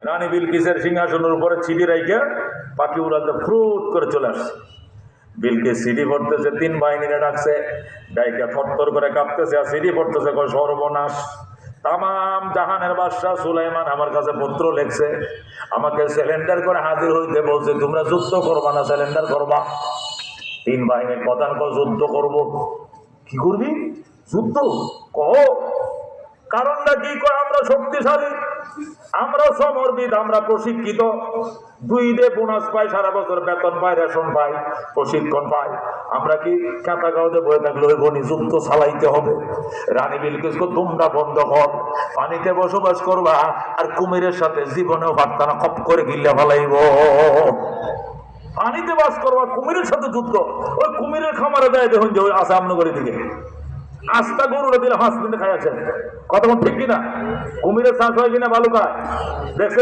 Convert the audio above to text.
রানী বিলকিসের সিংহাসনের উপরে ছিটি রাইখে পাখি উড়াতে ফ্রুত করে চলে আসছে। বিলকিস সিটি পড়তেছে, 3 বাহিনীরা ডাকছে, ডাইকা থরথর করে কাঁপতেছে আর সিটি পড়তেছে, সর্বনাশ, তামাম জাহানের বাদশাহ সুলাইমান আমার কাছে পত্র লেখছে, আমাকে সিলিন্ডার করে হাজির হইতে বলছে, তোমরা যুদ্ধ করবা না সিলিন্ডার করবা? 3 বাহিনীর প্রধান কয় যুদ্ধ করব। কি করবি? যুদ্ধ কহ, কারণটা কি? কয় আমরা শক্তিশালী, আমরা সমরবিদ, আমরা প্রশিক্ষিত, 2 ডে বোনাস পাই, সারা বছর বেতন পাই, রেশন পাই, প্রশিক্ষণ পাই, আমরা কি কাঁথা গাওতে বয়ে থাকলে ওই বনি? যুদ্ধ চালাইতে হবে। রানী বিলকিস কো, তোমরা বন্ধ কর, পানিতে বসবাস করবা আর কুমিরের সাথে জীবনেও পারতা না, খপ করে গিল্লা ফেলাইব। পানিতে বাস করবা, কুমিরের সাথে যুদ্ধ? ওই কুমিরের খামারে দেয় দেখুন যে ওই আছে আমনগরী দিকে, আস্তা গরুটা দিলে 5 দিনে খাই আছে। কথা ঠিক কিনা? কুমিরের চাষ হয় কিনা বালুকায় দেখছে?